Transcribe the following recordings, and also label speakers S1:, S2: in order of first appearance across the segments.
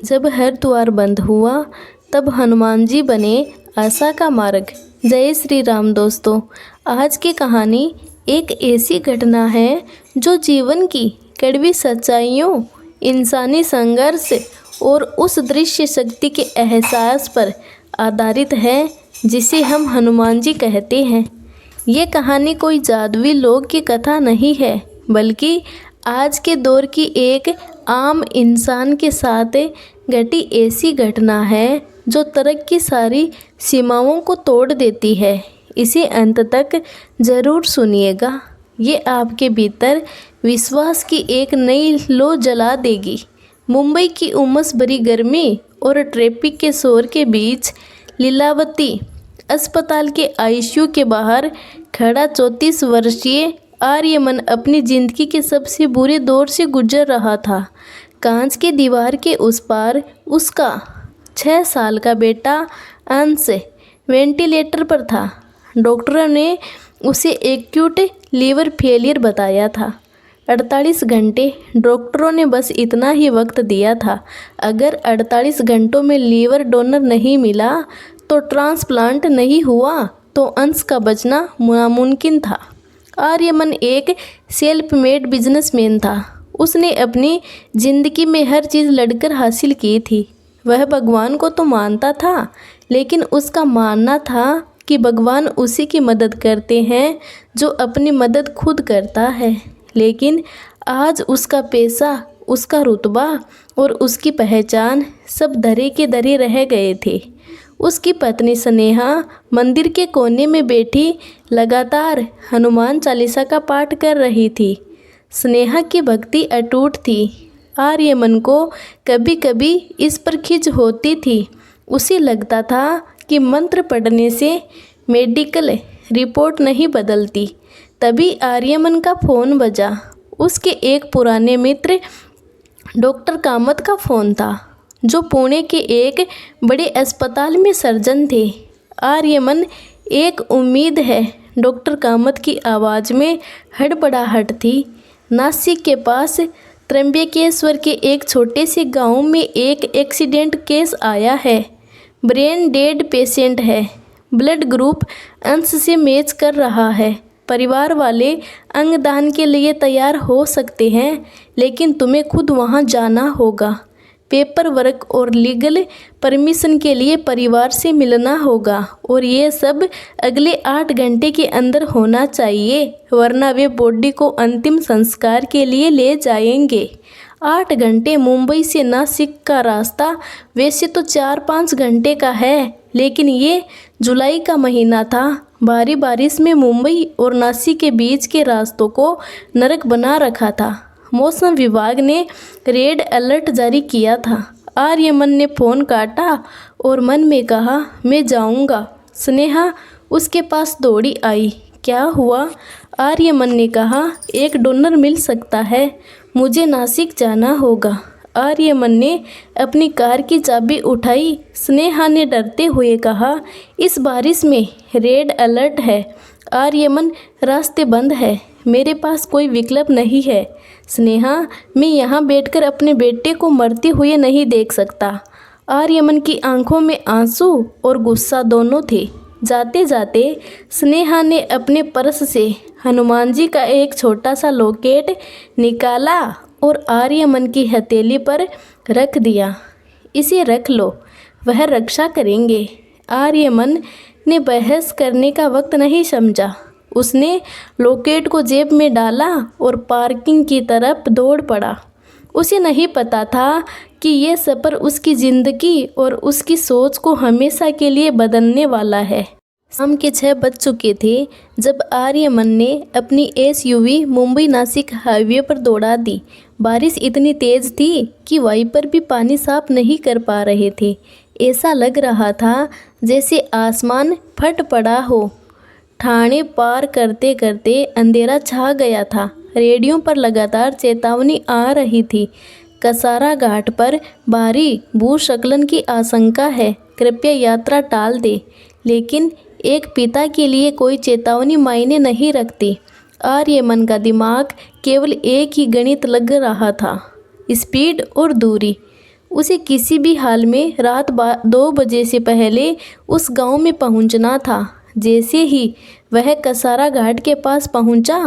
S1: जब हर द्वार बंद हुआ तब हनुमान जी बने आशा का मार्ग। जय श्री राम दोस्तों, आज की कहानी एक ऐसी घटना है जो जीवन की कड़वी सच्चाइयों, इंसानी संघर्ष और उस दृश्य शक्ति के एहसास पर आधारित है जिसे हम हनुमान जी कहते हैं। ये कहानी कोई जादुई लोक की कथा नहीं है, बल्कि आज के दौर की एक आम इंसान के साथ घटी ऐसी घटना है जो तरक्की की सारी सीमाओं को तोड़ देती है। इसे अंत तक ज़रूर सुनिएगा, ये आपके भीतर विश्वास की एक नई लौ जला देगी। मुंबई की उमस भरी गर्मी और ट्रैफिक के शोर के बीच लीलावती अस्पताल के आईसीयू के बाहर खड़ा 34 वर्षीय आर्यमन अपनी ज़िंदगी के सबसे बुरे दौर से गुजर रहा था। कांच की दीवार के उस पार उसका 6 साल का बेटा अंश वेंटिलेटर पर था। डॉक्टरों ने उसे एक्यूट लीवर फेलियर बताया था। 48 घंटे डॉक्टरों ने बस इतना ही वक्त दिया था। अगर 48 घंटों में लीवर डोनर नहीं मिला तो ट्रांसप्लांट नहीं हुआ तो अंश का बचना नामुमकिन था। आर्यमन एक सेल्फ मेड बिजनेसमैन था। उसने अपनी ज़िंदगी में हर चीज़ लड़कर हासिल की थी। वह भगवान को तो मानता था, लेकिन उसका मानना था कि भगवान उसी की मदद करते हैं जो अपनी मदद खुद करता है। लेकिन आज उसका पैसा, उसका रुतबा और उसकी पहचान सब धरे के धरे रह गए थे। उसकी पत्नी स्नेहा मंदिर के कोने में बैठी लगातार हनुमान चालीसा का पाठ कर रही थी। स्नेहा की भक्ति अटूट थी। आर्यमन को कभी कभी इस पर खिंच होती थी। उसे लगता था कि मंत्र पढ़ने से मेडिकल रिपोर्ट नहीं बदलती। तभी आर्यमन का फ़ोन बजा। उसके एक पुराने मित्र डॉक्टर कामत का फ़ोन था, जो पुणे के एक बड़े अस्पताल में सर्जन थे। आर्यमन, एक उम्मीद है। डॉक्टर कामत की आवाज़ में हड़बड़ाहट थी। नासिक के पास त्र्यंबकेश्वर के एक छोटे से गांव में एक एक्सीडेंट केस आया है। ब्रेन डेड पेशेंट है। ब्लड ग्रुप अंश से मैच कर रहा है। परिवार वाले अंगदान के लिए तैयार हो सकते हैं, लेकिन तुम्हें खुद वहां जाना होगा। पेपर वर्क और लीगल परमिशन के लिए परिवार से मिलना होगा, और ये सब अगले 8 घंटे के अंदर होना चाहिए, वरना वे बॉडी को अंतिम संस्कार के लिए ले जाएंगे। 8 घंटे मुंबई से नासिक का रास्ता वैसे तो 4-5 घंटे का है, लेकिन ये जुलाई का महीना था। भारी बारिश में मुंबई और नासिक के बीच के रास्तों को नरक बना रखा था। मौसम विभाग ने रेड अलर्ट जारी किया था। आर्यमन ने फ़ोन काटा और मन में कहा, मैं जाऊंगा। स्नेहा उसके पास दौड़ी आई। क्या हुआ? आर्यमन ने कहा, एक डोनर मिल सकता है, मुझे नासिक जाना होगा। आर्यमन ने अपनी कार की चाबी उठाई। स्नेहा ने डरते हुए कहा, इस बारिश में रेड अलर्ट है। आर्यमन, रास्ते बंद है, मेरे पास कोई विकल्प नहीं है। स्नेहा, मैं यहाँ बैठकर अपने बेटे को मरते हुए नहीं देख सकता। आर्यमन की आंखों में आंसू और गुस्सा दोनों थे। जाते जाते स्नेहा ने अपने पर्स से हनुमान जी का एक छोटा सा लॉकेट निकाला और आर्यमन की हथेली पर रख दिया। इसे रख लो, वह रक्षा करेंगे। आर्यमन ने बहस करने का वक्त नहीं समझा। उसने लॉकेट को जेब में डाला और पार्किंग की तरफ दौड़ पड़ा। उसे नहीं पता था कि यह सफ़र उसकी ज़िंदगी और उसकी सोच को हमेशा के लिए बदलने वाला है। शाम के 6 बज चुके थे जब आर्यमन ने अपनी एसयूवी मुंबई नासिक हाईवे पर दौड़ा दी। बारिश इतनी तेज़ थी कि वाइपर भी पानी साफ नहीं कर पा रहे थे। ऐसा लग रहा था जैसे आसमान फट पड़ा हो। ठाणे पार करते करते अंधेरा छा गया था। रेडियो पर लगातार चेतावनी आ रही थी। कसारा घाट पर भारी भूस्खलन की आशंका है, कृपया यात्रा टाल दे। लेकिन एक पिता के लिए कोई चेतावनी मायने नहीं रखती। आर्यमन का दिमाग केवल एक ही गणित लग रहा था, स्पीड और दूरी। उसे किसी भी हाल में रात 2 बजे से पहले उस गांव में पहुंचना था। जैसे ही वह कसारा घाट के पास पहुंचा,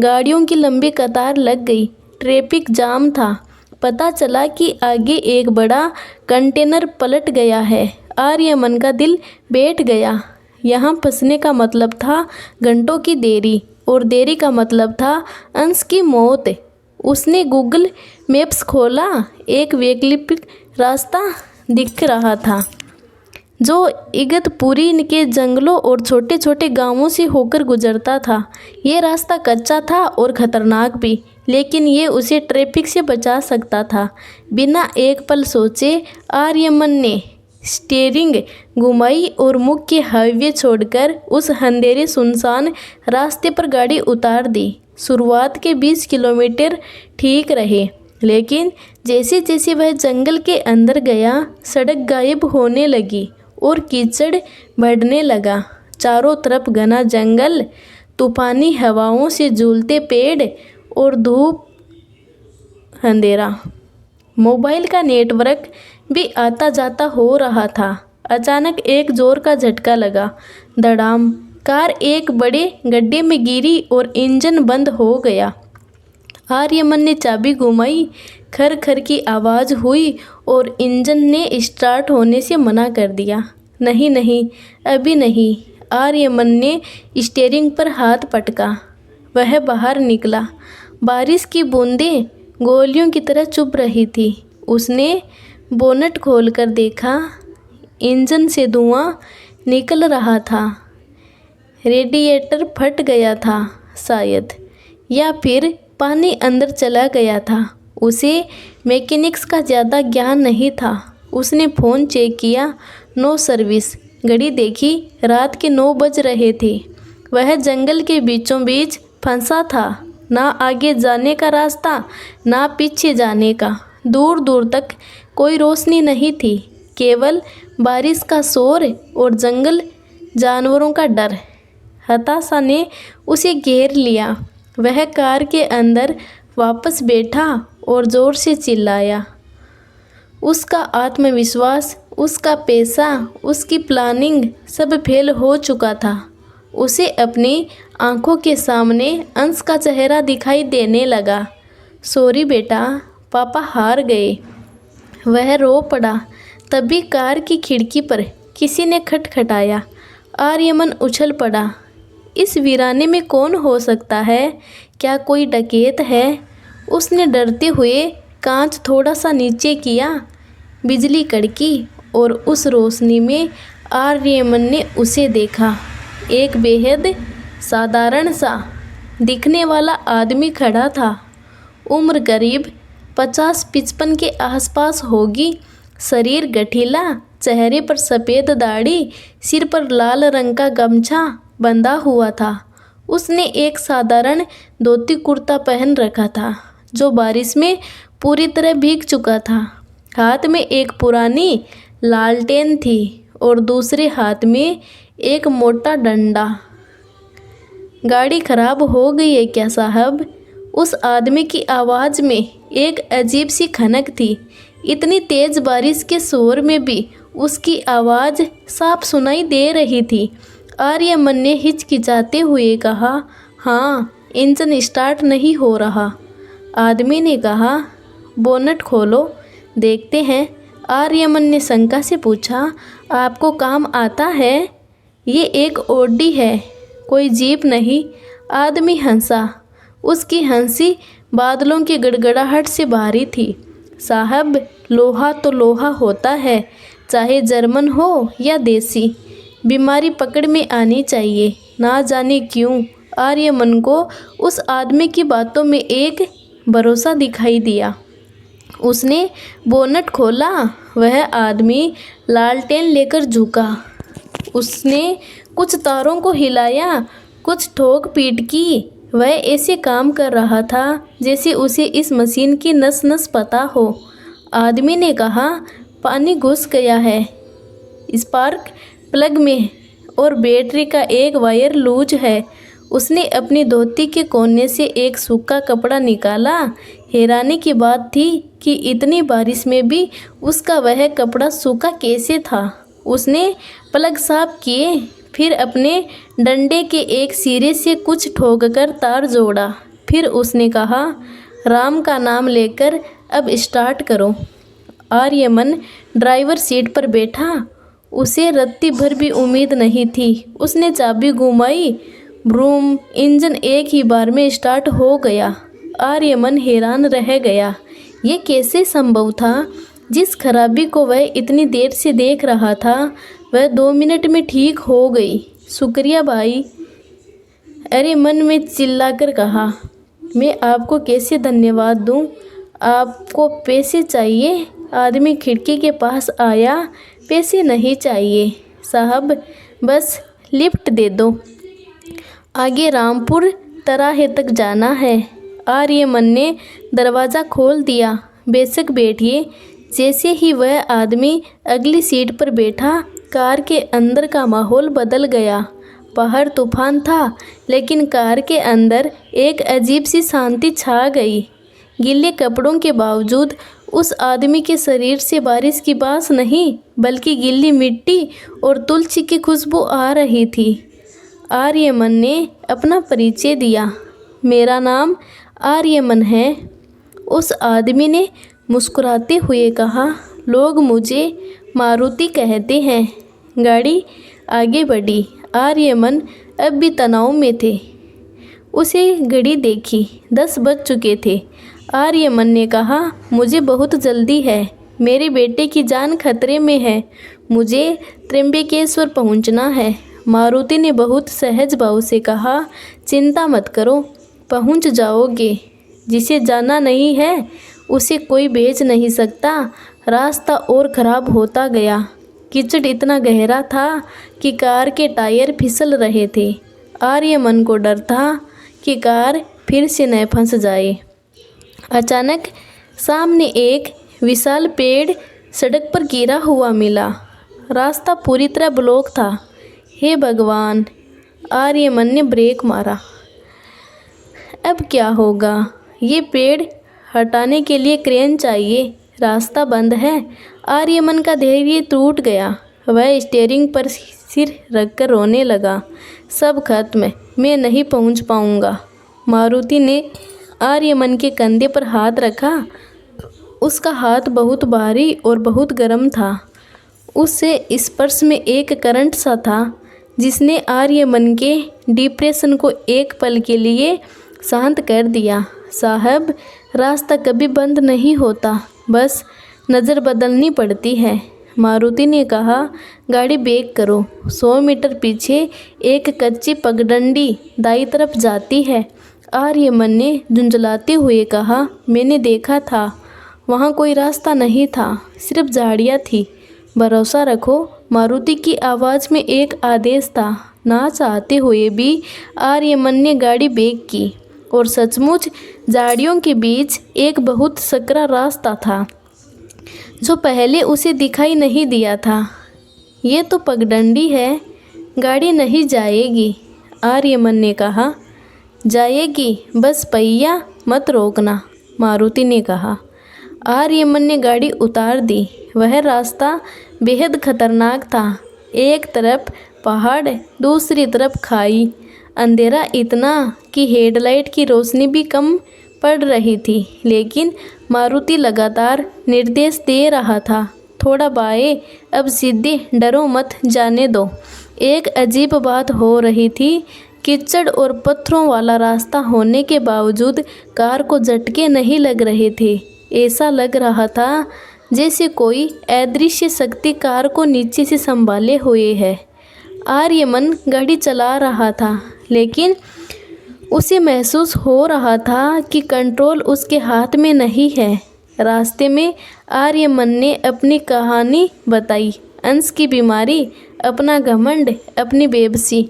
S1: गाड़ियों की लंबी कतार लग गई। ट्रैफिक जाम था। पता चला कि आगे एक बड़ा कंटेनर पलट गया है। आर्यमन का दिल बैठ गया। यहाँ फंसने का मतलब था घंटों की देरी, और देरी का मतलब था अंश की मौत। उसने गूगल मैप्स खोला। एक वैकल्पिक रास्ता दिख रहा था जो इगतपुरी के जंगलों और छोटे छोटे गांवों से होकर गुजरता था। ये रास्ता कच्चा था और खतरनाक भी, लेकिन ये उसे ट्रैफिक से बचा सकता था। बिना एक पल सोचे आर्यमन ने स्टीयरिंग घुमाई और मुख्य हाईवे छोड़कर उस अंधेरे सुनसान रास्ते पर गाड़ी उतार दी। शुरुआत के 20 किलोमीटर ठीक रहे, लेकिन जैसे जैसे वह जंगल के अंदर गया, सड़क गायब होने लगी और कीचड़ बढ़ने लगा। चारों तरफ घना जंगल, तूफानी हवाओं से झूलते पेड़ और धूप, अंधेरा। मोबाइल का नेटवर्क भी आता जाता हो रहा था। अचानक एक जोर का झटका लगा। धड़ाम। कार एक बड़े गड्ढे में गिरी और इंजन बंद हो गया। आर्यमन ने चाबी घुमाई। खर खर की आवाज़ हुई और इंजन ने स्टार्ट होने से मना कर दिया। नहीं नहीं, अभी नहीं। आर्यमन ने स्टीयरिंग पर हाथ पटका। वह बाहर निकला। बारिश की बूंदें गोलियों की तरह चुभ रही थी। उसने बोनट खोलकर देखा। इंजन से धुआं निकल रहा था। रेडिएटर फट गया था शायद, या फिर पानी अंदर चला गया था। उसे मैकेनिक्स का ज़्यादा ज्ञान नहीं था। उसने फ़ोन चेक किया, नो सर्विस। घड़ी देखी, रात के 9 बज रहे थे। वह जंगल के बीचों बीच फंसा था। ना आगे जाने का रास्ता, ना पीछे जाने का। दूर दूर तक कोई रोशनी नहीं थी, केवल बारिश का शोर और जंगल जानवरों का डर। हताशा ने उसे घेर लिया। वह कार के अंदर वापस बैठा और ज़ोर से चिल्लाया। उसका आत्मविश्वास, उसका पैसा, उसकी प्लानिंग सब फेल हो चुका था। उसे अपनी आंखों के सामने अंश का चेहरा दिखाई देने लगा। सॉरी बेटा, पापा हार गए। वह रो पड़ा। तभी कार की खिड़की पर किसी ने खटखटाया। आर्यमन उछल पड़ा। इस वीराने में कौन हो सकता है? क्या कोई डकैत है? उसने डरते हुए कांच थोड़ा सा नीचे किया। बिजली कड़की और उस रोशनी में आर्यमन ने उसे देखा। एक बेहद साधारण सा दिखने वाला आदमी खड़ा था। उम्र करीब 50-55 के आसपास होगी। शरीर गठीला, चेहरे पर सफ़ेद दाढ़ी, सिर पर लाल रंग का गमछा बंधा हुआ था। उसने एक साधारण धोती कुर्ता पहन रखा था जो बारिश में पूरी तरह भीग चुका था। हाथ में एक पुरानी लालटेन थी और दूसरे हाथ में एक मोटा डंडा। गाड़ी खराब हो गई है क्या साहब? उस आदमी की आवाज़ में एक अजीब सी खनक थी। इतनी तेज़ बारिश के शोर में भी उसकी आवाज़ साफ सुनाई दे रही थी। आर्यमन ने हिचकिचाते हुए कहा, हाँ, इंजन स्टार्ट नहीं हो रहा। आदमी ने कहा, बोनट खोलो, देखते हैं। आर्यमन ने शंका से पूछा, आपको काम आता है? ये एक ऑडी है, कोई जीप नहीं। आदमी हंसा। उसकी हंसी बादलों की गड़गड़ाहट से भारी थी। साहब, लोहा तो लोहा होता है, चाहे जर्मन हो या देसी। बीमारी पकड़ में आनी चाहिए। ना जाने क्यों आर्यमन को उस आदमी की बातों में एक भरोसा दिखाई दिया। उसने बोनट खोला। वह आदमी लालटेन लेकर झुका। उसने कुछ तारों को हिलाया, कुछ ठोक पीट की। वह ऐसे काम कर रहा था जैसे उसे इस मशीन की नस नस पता हो। आदमी ने कहा, पानी घुस गया है स्पार्क प्लग में और बैटरी का एक वायर लूज है। उसने अपनी धोती के कोने से एक सूखा कपड़ा निकाला। हैरानी की बात थी कि इतनी बारिश में भी उसका वह कपड़ा सूखा कैसे था। उसने पलक साफ किए, फिर अपने डंडे के एक सिरे से कुछ ठोककर तार जोड़ा। फिर उसने कहा, राम का नाम लेकर अब स्टार्ट करो। आर्यमन ड्राइवर सीट पर बैठा। उसे रत्ती भर भी उम्मीद नहीं थी। उसने चाबी घुमाई, ब्रूम, इंजन एक ही बार में स्टार्ट हो गया। आर्यमन हैरान रह गया। ये कैसे संभव था? जिस खराबी को वह इतनी देर से देख रहा था वह 2 मिनट में ठीक हो गई। शुक्रिया भाई, अरे मन में चिल्लाकर कहा। मैं आपको कैसे धन्यवाद दूं? आपको पैसे चाहिए? आदमी खिड़की के पास आया। पैसे नहीं चाहिए साहब, बस लिफ्ट दे दो। आगे रामपुर तराहे तक जाना है। आर्यमन ने दरवाज़ा खोल दिया। बेशक बैठिए। जैसे ही वह आदमी अगली सीट पर बैठा, कार के अंदर का माहौल बदल गया। बाहर तूफान था, लेकिन कार के अंदर एक अजीब सी शांति छा गई। गीले कपड़ों के बावजूद उस आदमी के शरीर से बारिश की बास नहीं, बल्कि गीली मिट्टी और तुलसी की खुशबू आ रही थी। आर्यमन ने अपना परिचय दिया। मेरा नाम आर्यमन है। उस आदमी ने मुस्कुराते हुए कहा। लोग मुझे मारुति कहते हैं। गाड़ी आगे बढ़ी। आर्यमन अब भी तनाव में थे। उसे घड़ी देखी, 10 बज चुके थे। आर्यमन ने कहा, मुझे बहुत जल्दी है। मेरे बेटे की जान खतरे में है। मुझे त्र्यंबकेश्वर पहुंचना है। मारुति ने बहुत सहज भाव से कहा, चिंता मत करो, पहुंच जाओगे। जिसे जाना नहीं है उसे कोई भेज नहीं सकता। रास्ता और ख़राब होता गया। कीचड़ इतना गहरा था कि कार के टायर फिसल रहे थे। आर्यमन को डर था कि कार फिर से न फंस जाए। अचानक सामने एक विशाल पेड़ सड़क पर गिरा हुआ मिला। रास्ता पूरी तरह ब्लॉक था। हे भगवान! आर्यमन ने ब्रेक मारा। अब क्या होगा? ये पेड़ हटाने के लिए क्रेन चाहिए। रास्ता बंद है। आर्यमन का धैर्य टूट गया। वह स्टीयरिंग पर सिर रखकर रोने लगा। सब खत्म, मैं नहीं पहुंच पाऊंगा। मारुति ने आर्यमन के कंधे पर हाथ रखा। उसका हाथ बहुत भारी और बहुत गर्म था। उससे स्पर्श में एक करंट सा था जिसने आर्यमन के डिप्रेशन को एक पल के लिए शांत कर दिया। साहब, रास्ता कभी बंद नहीं होता, बस नज़र बदलनी पड़ती है। मारुति ने कहा, गाड़ी ब्रेक करो। 100 मीटर पीछे एक कच्ची पगडंडी दाईं तरफ जाती है। आर्यमन ने झुंझलाते हुए कहा, मैंने देखा था। वहाँ कोई रास्ता नहीं था, सिर्फ झाड़ियाँ थी। भरोसा रखो। मारुति की आवाज़ में एक आदेश था। ना चाहते हुए भी आर्यमन ने गाड़ी ब्रेक की और सचमुच झाड़ियों के बीच एक बहुत सकरा रास्ता था जो पहले उसे दिखाई नहीं दिया था। ये तो पगडंडी है, गाड़ी नहीं जाएगी। आर्यमन ने कहा। जाएगी, बस पहिया मत रोकना, मारुति ने कहा। आर्यमन ने गाड़ी उतार दी। वह रास्ता बेहद खतरनाक था। एक तरफ पहाड़, दूसरी तरफ खाई। अंधेरा इतना कि हेडलाइट की रोशनी भी कम पड़ रही थी, लेकिन मारुति लगातार निर्देश दे रहा था। थोड़ा बाएं, अब सीधे, डरो मत, जाने दो। एक अजीब बात हो रही थी। कीचड़ और पत्थरों वाला रास्ता होने के बावजूद कार को झटके नहीं लग रहे थे। ऐसा लग रहा था जैसे कोई अदृश्य शक्ति कार को नीचे से संभाले हुए है। आर्यमन गाड़ी चला रहा था, लेकिन उसे महसूस हो रहा था कि कंट्रोल उसके हाथ में नहीं है। रास्ते में आर्यमन ने अपनी कहानी बताई। अंश की बीमारी, अपना घमंड, अपनी बेबसी।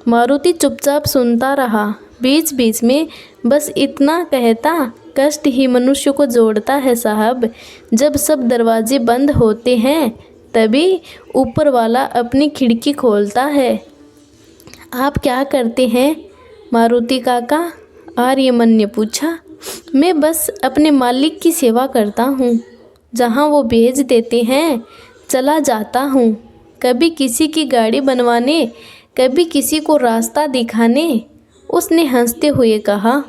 S1: मारुति चुपचाप सुनता रहा। बीच बीच में बस इतना कहता, कष्ट ही मनुष्य को जोड़ता है साहब। जब सब दरवाजे बंद होते हैं तभी ऊपर वाला अपनी खिड़की खोलता है। आप क्या करते हैं? मारुति काका, आर्यमन ने पूछा। मैं बस अपने मालिक की सेवा करता हूँ। जहाँ वो भेज देते हैं चला जाता हूँ। कभी किसी की गाड़ी बनवाने, कभी किसी को रास्ता दिखाने, उसने हंसते हुए कहा।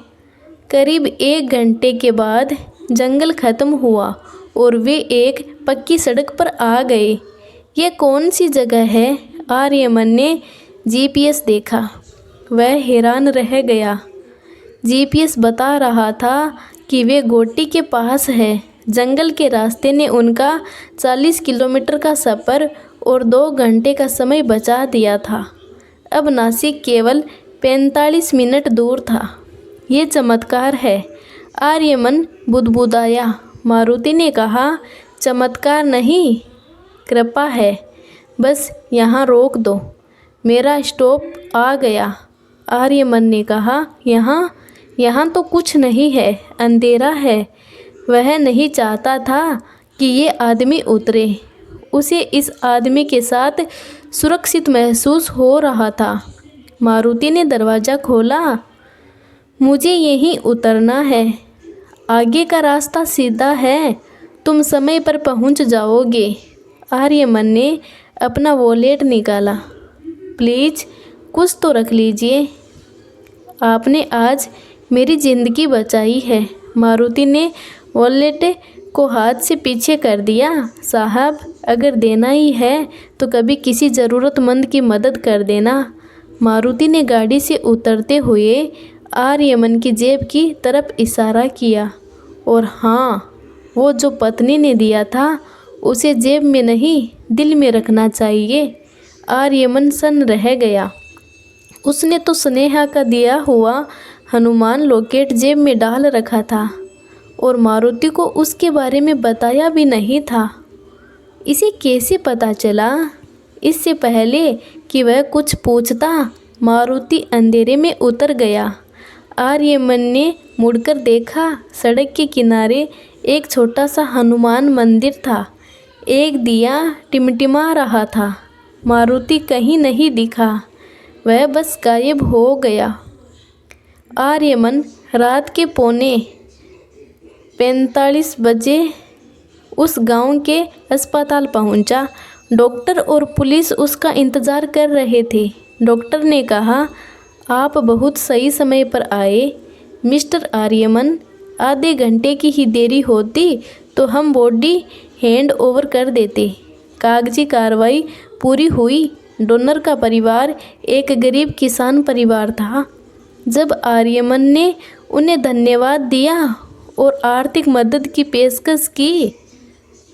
S1: करीब 1 घंटे के बाद जंगल खत्म हुआ और वे एक पक्की सड़क पर आ गए। ये कौन सी जगह है? आर्यमन ने जीपीएस देखा। वह हैरान रह गया। जीपीएस बता रहा था कि वे घोटी के पास है। जंगल के रास्ते ने उनका 40 किलोमीटर का सफ़र और 2 घंटे का समय बचा दिया था। अब नासिक केवल 45 मिनट दूर था। ये चमत्कार है, आर्यमन बुदबुदाया। मारुति ने कहा, चमत्कार नहीं, कृपा है। बस यहाँ रोक दो, मेरा स्टॉप आ गया। आर्यमन ने कहा, यहाँ तो कुछ नहीं है, अंधेरा है। वह नहीं चाहता था कि ये आदमी उतरे। उसे इस आदमी के साथ सुरक्षित महसूस हो रहा था। मारुति ने दरवाज़ा खोला। मुझे यहीं उतरना है, आगे का रास्ता सीधा है, तुम समय पर पहुंच जाओगे। आर्यमन ने अपना वॉलेट निकाला। प्लीज़ कुछ तो रख लीजिए, आपने आज मेरी ज़िंदगी बचाई है। मारुति ने वॉलेट को हाथ से पीछे कर दिया। साहब, अगर देना ही है तो कभी किसी ज़रूरतमंद की मदद कर देना। मारुति ने गाड़ी से उतरते हुए आर्यमन की जेब की तरफ इशारा किया। और हाँ, वो जो पत्नी ने दिया था उसे जेब में नहीं, दिल में रखना चाहिए। आर्यमन सन्न रह गया। उसने तो स्नेहा का दिया हुआ हनुमान लॉकेट जेब में डाल रखा था और मारुति को उसके बारे में बताया भी नहीं था। इसे कैसे पता चला? इससे पहले कि वह कुछ पूछता, मारुति अंधेरे में उतर गया। आर्यमन ने मुड़कर देखा। सड़क के किनारे एक छोटा सा हनुमान मंदिर था। एक दिया टिमटिमा रहा था। मारुति कहीं नहीं दिखा, वह बस गायब हो गया। आर्यमन रात के 4:45 बजे उस गांव के अस्पताल पहुंचा। डॉक्टर और पुलिस उसका इंतज़ार कर रहे थे। डॉक्टर ने कहा, आप बहुत सही समय पर आए मिस्टर आर्यमन। आधे घंटे की ही देरी होती तो हम बॉडी हैंड ओवर कर देते। कागजी कार्रवाई पूरी हुई। डोनर का परिवार एक गरीब किसान परिवार था। जब आर्यमन ने उन्हें धन्यवाद दिया और आर्थिक मदद की पेशकश की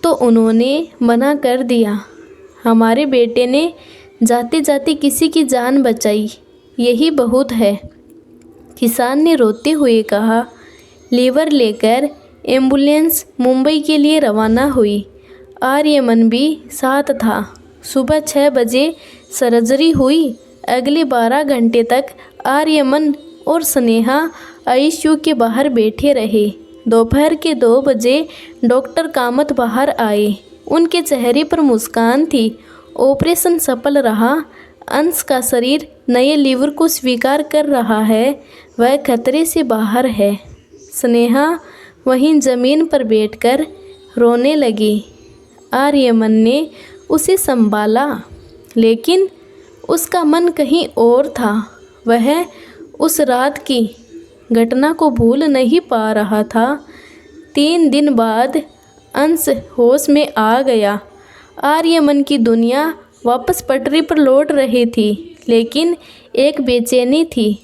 S1: तो उन्होंने मना कर दिया। हमारे बेटे ने जाते जाते किसी की जान बचाई, यही बहुत है, किसान ने रोते हुए कहा। लीवर लेकर एम्बुलेंस मुंबई के लिए रवाना हुई। आर्यमन भी साथ था। सुबह 6 बजे सर्जरी हुई। अगले 12 घंटे तक आर्यमन और स्नेहा आईसीयू के बाहर बैठे रहे। दोपहर के 2 बजे डॉक्टर कामत बाहर आए। उनके चेहरे पर मुस्कान थी। ऑपरेशन सफल रहा। अंश का शरीर नए लीवर को स्वीकार कर रहा है। वह खतरे से बाहर है। स्नेहा वहीं ज़मीन पर बैठकर रोने लगी। आर्यमन ने उसे संभाला, लेकिन उसका मन कहीं और था। वह उस रात की घटना को भूल नहीं पा रहा था। 3 दिन बाद अंश होश में आ गया। आर्यमन की दुनिया वापस पटरी पर लौट रही थी, लेकिन एक बेचैनी थी।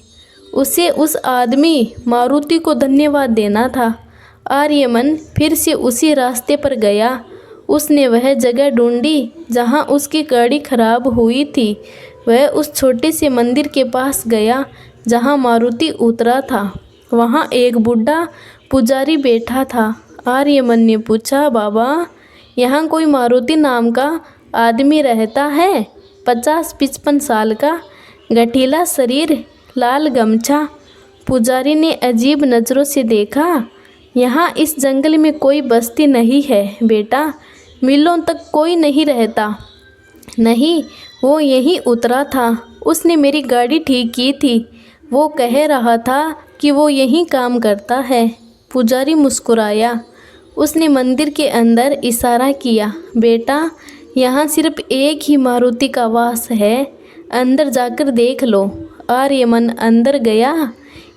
S1: उसे उस आदमी मारुति को धन्यवाद देना था। आर्यमन फिर से उसी रास्ते पर गया। उसने वह जगह ढूंढी जहां उसकी गाड़ी खराब हुई थी। वह उस छोटे से मंदिर के पास गया जहां मारुति उतरा था। वहां एक बूढ़ा पुजारी बैठा था। आर्यमन ने पूछा, बाबा, यहाँ कोई मारुति नाम का आदमी रहता है? 50-55 साल का, गठीला शरीर, लाल गमछा। पुजारी ने अजीब नज़रों से देखा। यहाँ इस जंगल में कोई बस्ती नहीं है बेटा, मीलों तक कोई नहीं रहता। नहीं, वो यहीं उतरा था। उसने मेरी गाड़ी ठीक की थी। वो कह रहा था कि वो यहीं काम करता है। पुजारी मुस्कुराया। उसने मंदिर के अंदर इशारा किया। बेटा, यहाँ सिर्फ एक ही मारुति का वास है, अंदर जाकर देख लो। आर्यमन अंदर गया।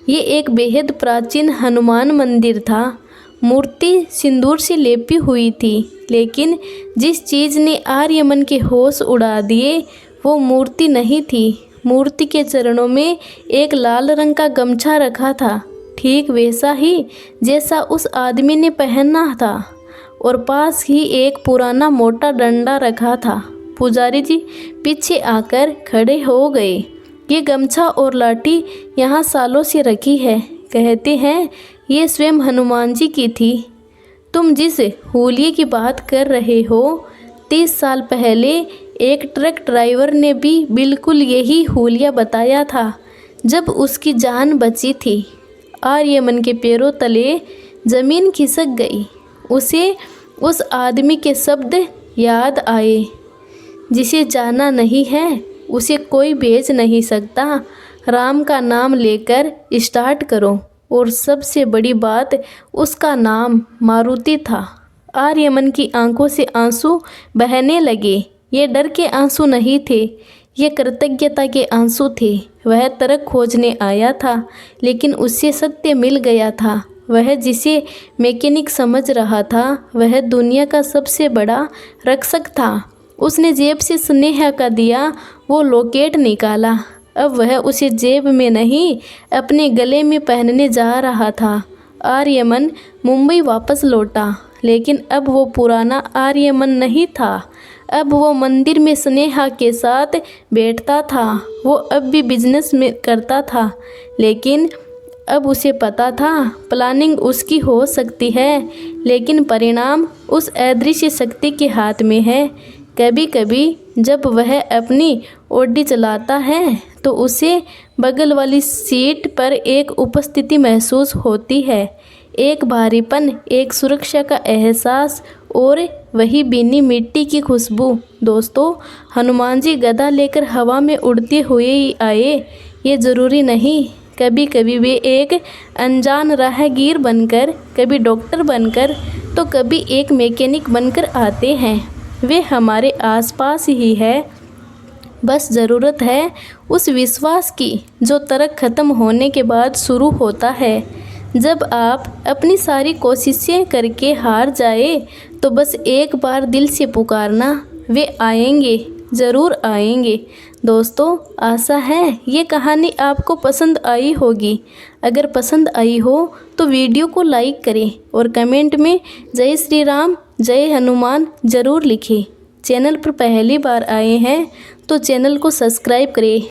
S1: ये एक बेहद प्राचीन हनुमान मंदिर था। मूर्ति सिंदूर से लेपी हुई थी, लेकिन जिस चीज़ ने आर्यमन के होश उड़ा दिए वो मूर्ति नहीं थी। मूर्ति के चरणों में एक लाल रंग का गमछा रखा था, ठीक वैसा ही जैसा उस आदमी ने पहना था, और पास ही एक पुराना मोटा डंडा रखा था। पुजारी जी पीछे आकर खड़े हो गए। ये गमछा और लाठी यहाँ सालों से रखी है। कहते हैं ये स्वयं हनुमान जी की थी। तुम जिस हुलिये की बात कर रहे हो, 30 साल पहले एक ट्रक ड्राइवर ने भी बिल्कुल यही हुलिया बताया था जब उसकी जान बची थी। आर्यमन के पैरों तले जमीन खिसक गई। उसे उस आदमी के शब्द याद आए, जिसे जाना नहीं है उसे कोई बेच नहीं सकता। राम का नाम लेकर स्टार्ट करो। और सबसे बड़ी बात, उसका नाम मारुति था। आर्यमन की आंखों से आंसू बहने लगे। ये डर के आंसू नहीं थे, ये कृतज्ञता के आंसू थे। वह ट्रक खोजने आया था, लेकिन उससे सत्य मिल गया था। वह जिसे मैकेनिक समझ रहा था, वह दुनिया का सबसे बड़ा रक्षक था। उसने जेब से स्नेहा का दिया वो लॉकेट निकाला। अब वह उसे जेब में नहीं, अपने गले में पहनने जा रहा था। आर्यमन मुंबई वापस लौटा, लेकिन अब वो पुराना आर्यमन नहीं था। अब वो मंदिर में स्नेहा के साथ बैठता था। वो अब भी बिजनेस में करता था, लेकिन अब उसे पता था प्लानिंग उसकी हो सकती है, लेकिन परिणाम उस अदृश्य शक्ति के हाथ में है। कभी कभी जब वह अपनी ऑडी चलाता है तो उसे बगल वाली सीट पर एक उपस्थिति महसूस होती है, एक भारीपन, एक सुरक्षा का एहसास, और वही भीनी मिट्टी की खुशबू। दोस्तों, हनुमान जी गदा लेकर हवा में उड़ते हुए ही आए, ये ज़रूरी नहीं। कभी कभी वे एक अनजान राहगीर बनकर, कभी डॉक्टर बनकर, तो कभी एक मैकेनिक बनकर आते हैं। वे हमारे आसपास ही है। बस ज़रूरत है उस विश्वास की जो ट्रक ख़त्म होने के बाद शुरू होता है। जब आप अपनी सारी कोशिशें करके हार जाए तो बस एक बार दिल से पुकारना, वे आएंगे, ज़रूर आएंगे। दोस्तों, आशा है ये कहानी आपको पसंद आई होगी। अगर पसंद आई हो तो वीडियो को लाइक करें और कमेंट में जय श्री राम, जय हनुमान ज़रूर लिखें। चैनल पर पहली बार आए हैं तो चैनल को सब्सक्राइब करें।